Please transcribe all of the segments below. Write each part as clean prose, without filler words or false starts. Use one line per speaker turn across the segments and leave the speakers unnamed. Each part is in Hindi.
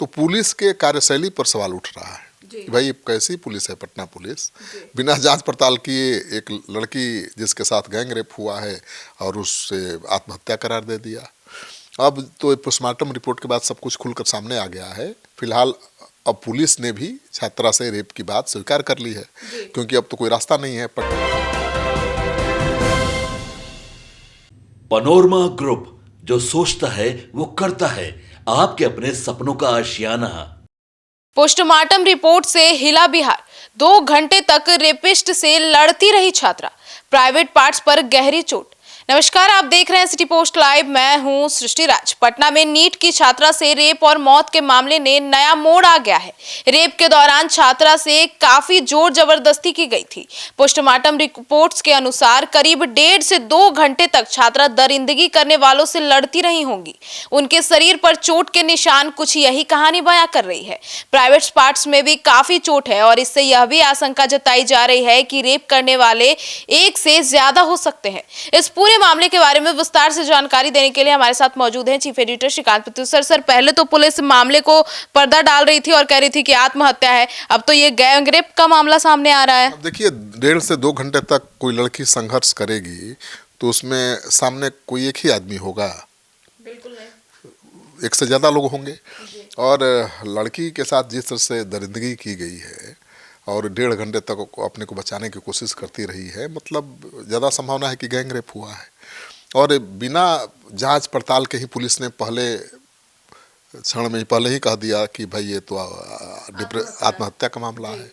तो पुलिस के कार्यशैली पर सवाल उठ रहा है कि भाई ये कैसी पुलिस है पटना पुलिस। बिना जांच पड़ताल किए एक लड़की जिसके साथ गैंग रेप हुआ है और उससे आत्महत्या करार दे दिया। अब तो पोस्टमार्टम रिपोर्ट के बाद सब कुछ खुलकर सामने आ गया है। फिलहाल अब पुलिस ने भी छात्रा से रेप की बात स्वीकार कर ली है, क्योंकि अब तो कोई रास्ता नहीं है।
पनोरमा ग्रुप, जो सोचता है वो करता है, आपके अपने सपनों का आशियाना।
पोस्टमार्टम रिपोर्ट से हिला बिहार। 2 घंटे तक रेपिस्ट से लड़ती रही छात्रा, प्राइवेट पार्ट्स पर गहरी चोट। नमस्कार, आप देख रहे हैं सिटी पोस्ट लाइव। मैं हूं सृष्टि राज। पटना में नीट की छात्रा से रेप और मौत के मामले ने नया मोड़ आ गया है। रेप के दौरान छात्रा से काफी जोर जबरदस्ती की गई थी। पोस्टमार्टम रिपोर्ट्स के अनुसार करीब 1.5 से 2 घंटे तक छात्रा दरिंदगी करने वालों से लड़ती रही होंगी। उनके शरीर पर चोट के निशान कुछ यही कहानी बयां कर रही है। प्राइवेट पार्ट्स में भी काफी चोट है और इससे यह भी आशंका जताई जा रही है कि रेप करने वाले एक से ज्यादा हो सकते हैं। इस पूरे मामले के बारे में विस्तार से जानकारी देने के लिए हमारे साथ मौजूद हैं chief editor Shrikant Pratyush sir. पहले तो पुलिस मामले को पर्दा डाल रही थी और कह रही थी कि आत्महत्या है, अब तो ये गैंग रेप का मामला सामने आ रहा है।
देखिए, 1.5 से 2 घंटे तक कोई लड़की संघर्ष करेगी तो उसमें सामने कोई एक ही आदमी होगा?
बिल्कुल नहीं,
एक से ज्यादा लोग होंगे। और लड़की के साथ जिस तरह से दरिंदगी की गई है और 1.5 घंटे तक अपने को बचाने की कोशिश करती रही है, मतलब ज़्यादा संभावना है कि गैंग रेप हुआ है। और बिना जांच पड़ताल के ही पुलिस ने पहले क्षण में ही पहले ही कह दिया कि भाई ये तो आत्महत्या का मामला है।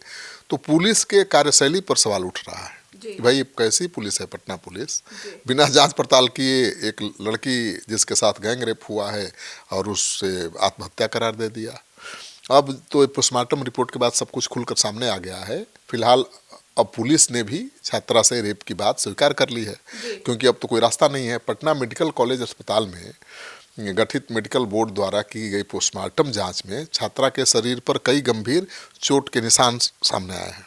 तो पुलिस के कार्यशैली पर सवाल उठ रहा है कि भाई ये कैसी पुलिस है पटना पुलिस। बिना जांच पड़ताल किए एक लड़की जिसके साथ गैंग रेप हुआ है और उससे आत्महत्या करार दे दिया। अब तो पोस्टमार्टम रिपोर्ट के बाद सब कुछ खुलकर सामने आ गया है। फिलहाल अब पुलिस ने भी छात्रा से रेप की बात स्वीकार कर ली है, क्योंकि अब तो कोई रास्ता नहीं है। पटना मेडिकल कॉलेज अस्पताल में गठित मेडिकल बोर्ड द्वारा की गई पोस्टमार्टम जांच में छात्रा के शरीर पर कई गंभीर चोट के निशान सामने आए हैं।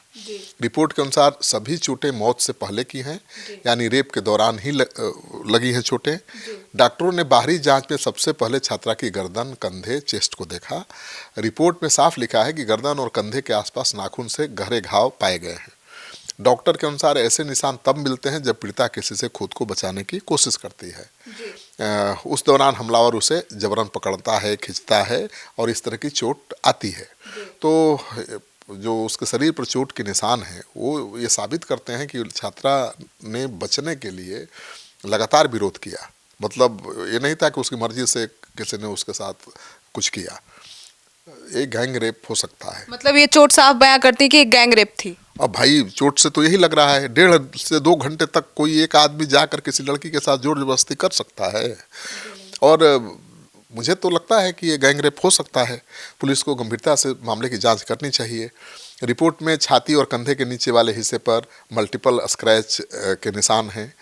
रिपोर्ट के अनुसार सभी चोटें मौत से पहले की हैं, यानी रेप के दौरान ही लगी हैं चोटें। डॉक्टरों ने बाहरी जांच में सबसे पहले छात्रा की गर्दन, कंधे, चेस्ट को देखा। रिपोर्ट में साफ लिखा है कि गर्दन और कंधे के आसपास नाखून से गहरे घाव पाए गए हैं। डॉक्टर के अनुसार ऐसे निशान तब मिलते हैं जब पीड़िता किसी से खुद को बचाने की कोशिश करती है। उस दौरान हमलावर उसे जबरन पकड़ता है, खींचता है और इस तरह की चोट आती है। तो जो उसके शरीर पर चोट के निशान हैं वो ये साबित करते हैं कि छात्रा ने बचने के लिए लगातार विरोध किया। मतलब ये नहीं था कि उसकी मर्जी से किसी ने उसके साथ कुछ किया। एक गैंग रेप हो सकता है।
मतलब ये चोट साफ बयां करती है कि एक गैंग रेप थी।
अब भाई चोट से तो यही लग रहा है। 1.5 से 2 घंटे तक कोई एक आदमी जाकर किसी लड़की के साथ जोर जबरदस्ती कर सकता है। और मुझे तो लगता है कि ये गैंग रेप हो सकता है। पुलिस को गंभीरता से मामले की जांच करनी चाहिए। रिपोर्ट में छाती और कंधे के नीचे वाले हिस्से पर मल्टीपल स्क्रैच के निशान हैं,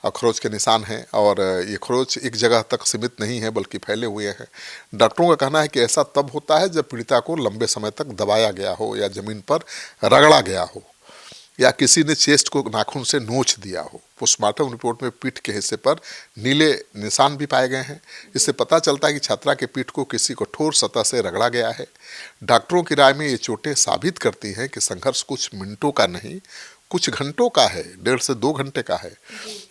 खरोच के निशान हैं। और ये खरोच एक जगह तक सीमित नहीं है बल्कि फैले हुए हैं। डॉक्टरों का कहना है कि ऐसा तब होता है जब पीड़िता को लंबे समय तक दबाया गया हो या जमीन पर रगड़ा गया हो या किसी ने चेस्ट को नाखून से नोच दिया हो। पोस्टमार्टम रिपोर्ट में पीठ के हिस्से पर नीले निशान भी पाए गए हैं। इससे पता चलता है कि छात्रा के पीठ को किसी कठोर सतह से रगड़ा गया है। डॉक्टरों की राय में ये चोटें साबित करती हैं कि संघर्ष कुछ मिनटों का नहीं, कुछ घंटों का है। 1.5 से 2 घंटे का है।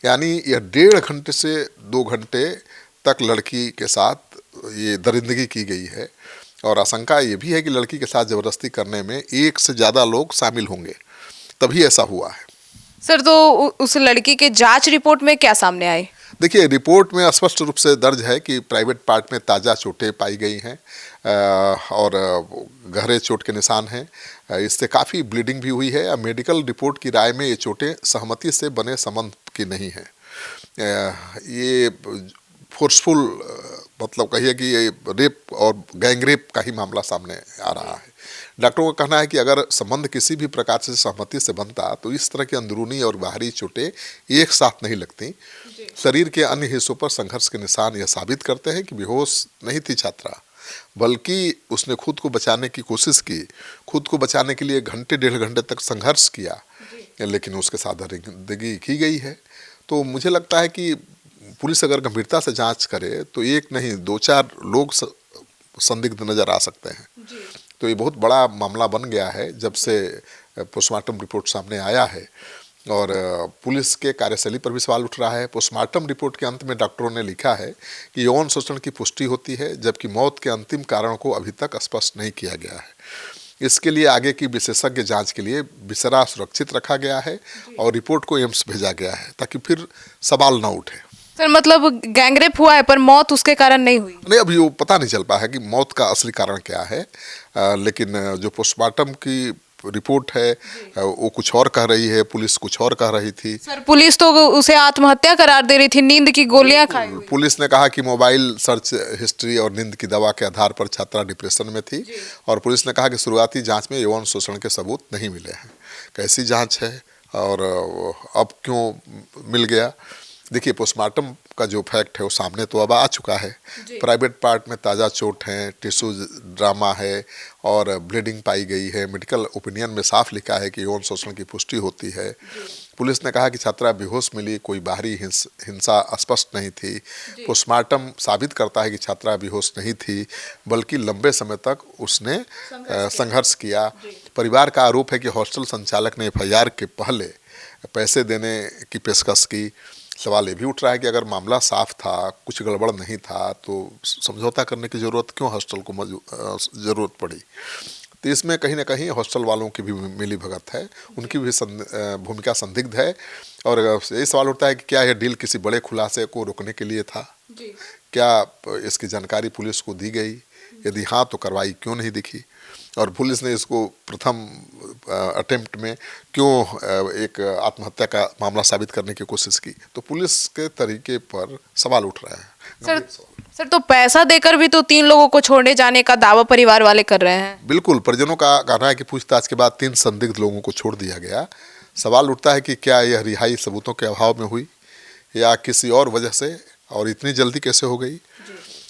यानी यह 1.5 घंटे से 2 घंटे तक लड़की के साथ ये दरिंदगी की गई है। और आशंका ये भी है कि लड़की के साथ जबरदस्ती करने में एक से ज़्यादा लोग शामिल होंगे, तभी ऐसा हुआ है।
सर, तो उस लड़की के जांच रिपोर्ट में क्या सामने आई?
देखिए, रिपोर्ट में स्पष्ट रूप से दर्ज है कि प्राइवेट पार्ट में ताज़ा चोटें पाई गई हैं और गहरे चोट के निशान हैं। इससे काफ़ी ब्लीडिंग भी हुई है। मेडिकल रिपोर्ट की राय में ये चोटें सहमति से बने संबंध की नहीं हैं। ये फोर्सफुल मतलब कहिए कि ये रेप और गैंग रेप का ही मामला सामने आ रहा है। डॉक्टरों का कहना है कि अगर संबंध किसी भी प्रकार से सहमति से बनता तो इस तरह की अंदरूनी और बाहरी चोटें एक साथ नहीं लगती। शरीर के अन्य हिस्सों पर संघर्ष के निशान यह साबित करते हैं कि बेहोश नहीं थी छात्रा, बल्कि उसने खुद को बचाने की कोशिश की। खुद को बचाने के लिए घंटे 1.5 घंटे तक संघर्ष किया, लेकिन उसके साथ दरिंदगी की गई है। तो मुझे लगता है कि पुलिस अगर गंभीरता से जांच करे तो एक नहीं 2-4 लोग संदिग्ध नज़र आ सकते हैं। तो ये बहुत बड़ा मामला बन गया है जब से पोस्टमार्टम रिपोर्ट सामने आया है, और पुलिस के कार्यशैली पर भी सवाल उठ रहा है। पोस्टमार्टम रिपोर्ट के अंत में डॉक्टरों ने लिखा है कि यौन शोषण की पुष्टि होती है, जबकि मौत के अंतिम कारण को अभी तक स्पष्ट नहीं किया गया है। इसके लिए आगे की विशेषज्ञ जांच के लिए बिसरा सुरक्षित रखा गया है और रिपोर्ट को एम्स भेजा गया है ताकि फिर सवाल न उठे।
सर मतलब गैंगरेप हुआ है पर मौत उसके कारण नहीं हुई?
नहीं, अभी वो पता नहीं चल पाया है कि मौत का असली कारण क्या है, लेकिन जो पोस्टमार्टम की रिपोर्ट है वो कुछ और कह रही है, पुलिस कुछ और कह रही थी।
सर पुलिस तो उसे आत्महत्या करार दे रही थी, नींद की गोलियां खाई हुई।
पुलिस ने कहा कि मोबाइल सर्च हिस्ट्री और नींद की दवा के आधार पर छात्रा डिप्रेशन में थी, और पुलिस ने कहा कि शुरुआती जांच में यौन शोषण के सबूत नहीं मिले हैं। कैसी जांच है और अब क्यों मिल गया? देखिए, पोस्टमार्टम का जो फैक्ट है वो सामने तो अब आ चुका है। प्राइवेट पार्ट में ताज़ा चोट है, टिश्यू ड्रामा है और ब्लीडिंग पाई गई है। मेडिकल ओपिनियन में साफ लिखा है कि यौन शोषण की पुष्टि होती है। पुलिस ने कहा कि छात्रा बेहोश मिली, कोई बाहरी हिंसा स्पष्ट नहीं थी। पोस्टमार्टम साबित करता है कि छात्रा बेहोश नहीं थी, बल्कि लंबे समय तक उसने संघर्ष किया। परिवार का आरोप है कि हॉस्टल संचालक ने FIR के पहले पैसे देने की पेशकश की। सवाल ये भी उठ रहा है कि अगर मामला साफ था, कुछ गड़बड़ नहीं था, तो समझौता करने की ज़रूरत क्यों हॉस्टल को ज़रूरत पड़ी? तो इसमें कहीं ना कहीं हॉस्टल वालों की भी मिली भगत है, उनकी भी भूमिका संदिग्ध है। और यही सवाल उठता है कि क्या यह डील किसी बड़े खुलासे को रोकने के लिए था? क्या इसकी जानकारी पुलिस को दी गई? यदि हाँ, तो कार्रवाई क्यों नहीं दिखी? और पुलिस ने इसको प्रथम अटेम्प्ट में क्यों एक आत्महत्या का मामला साबित करने की कोशिश की? तो पुलिस के तरीके पर सवाल उठ रहा है।
सर तो पैसा देकर भी तो 3 लोगों को छोड़ने जाने का दावा परिवार वाले कर रहे हैं।
बिल्कुल, परिजनों का कहना है कि पूछताछ के बाद 3 संदिग्ध लोगों को छोड़ दिया गया। सवाल उठता है कि क्या यह रिहाई सबूतों के अभाव में हुई या किसी और वजह से, और इतनी जल्दी कैसे हो गई?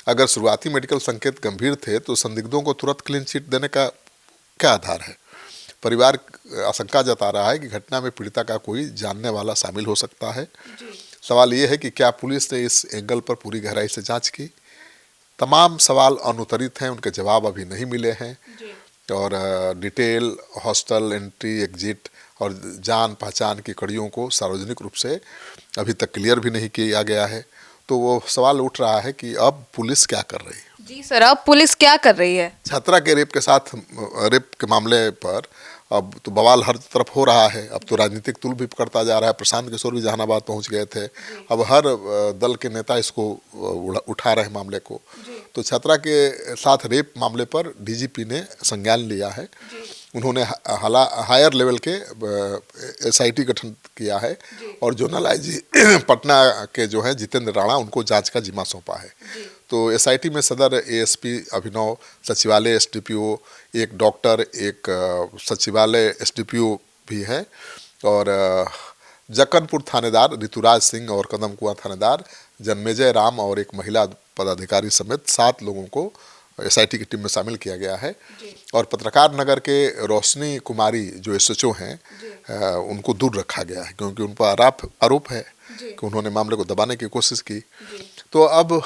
अगर शुरुआती मेडिकल संकेत गंभीर थे तो संदिग्धों को तुरंत क्लीन चिट देने का क्या आधार है? परिवार आशंका जता रहा है कि घटना में पीड़िता का कोई जानने वाला शामिल हो सकता है। सवाल ये है कि क्या पुलिस ने इस एंगल पर पूरी गहराई से जांच की? तमाम सवाल अनुत्तरित हैं, उनके जवाब अभी नहीं मिले हैं। और डिटेल, हॉस्टल एंट्री एग्जिट और जान पहचान की कड़ियों को सार्वजनिक रूप से अभी तक क्लियर भी नहीं किया गया है। तो वो सवाल उठ रहा है कि अब पुलिस क्या कर रही है?
जी सर, अब पुलिस क्या कर रही है?
छात्रा के रेप के मामले पर अब तो बवाल हर तरफ हो रहा है। अब तो राजनीतिक तुल भी करता जा रहा है। प्रशांत किशोर भी जहानाबाद पहुंच गए थे। अब हर दल के नेता इसको उठा रहे मामले को। तो छात्रा के साथ रेप मामले पर DGP ने संज्ञान लिया है। उन्होंने हायर लेवल के SIT गठन किया है और जोनल IG पटना के जो है जितेंद्र राणा, उनको जांच का जिम्मा सौंपा है। तो SIT में सदर ASP अभिनव, सचिवालय SDPO, एक डॉक्टर, एक सचिवालय SDPO भी है, और जक्कनपुर थानेदार ऋतुराज सिंह और कदमकुआं थानेदार जन्मेजय राम और एक महिला पदाधिकारी समेत 7 लोगों को SIT की टीम में शामिल किया गया है। और पत्रकार नगर के रोशनी कुमारी जो SHO हैं, उनको दूर रखा गया है क्योंकि उन पर आरोप है कि उन्होंने मामले को दबाने की कोशिश की। तो अब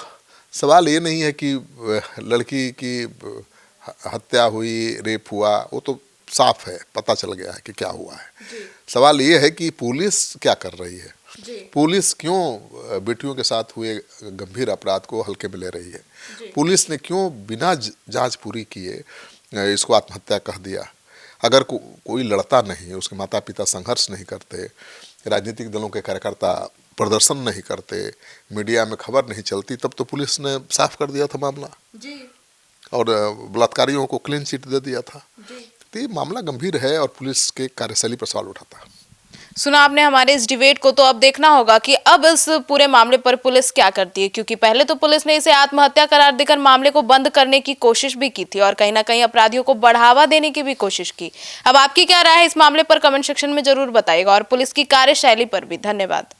सवाल ये नहीं है कि लड़की की हत्या हुई, रेप हुआ, वो तो साफ है, पता चल गया है कि क्या हुआ है। सवाल ये है कि पुलिस क्या कर रही है? पुलिस क्यों बेटियों के साथ हुए गंभीर अपराध को हल्के में ले रही है? पुलिस ने क्यों बिना जांच पूरी किए इसको आत्महत्या कह दिया? अगर कोई लड़ता नहीं, उसके माता पिता संघर्ष नहीं करते, राजनीतिक दलों के कार्यकर्ता प्रदर्शन नहीं करते, मीडिया में खबर नहीं चलती, तब तो पुलिस ने साफ कर दिया था मामला और बलात्कारियों को क्लीन चिट दे दिया था। तो ये मामला गंभीर है और पुलिस के कार्यशैली पर सवाल उठाता है।
सुना आपने हमारे इस डिबेट को, तो अब देखना होगा कि अब इस पूरे मामले पर पुलिस क्या करती है, क्योंकि पहले तो पुलिस ने इसे आत्महत्या करार देकर मामले को बंद करने की कोशिश भी की थी और कहीं ना कहीं अपराधियों को बढ़ावा देने की भी कोशिश की। अब आपकी क्या राय है इस मामले पर, कमेंट सेक्शन में जरूर बताइएगा, और पुलिस की कार्यशैली पर भी। धन्यवाद।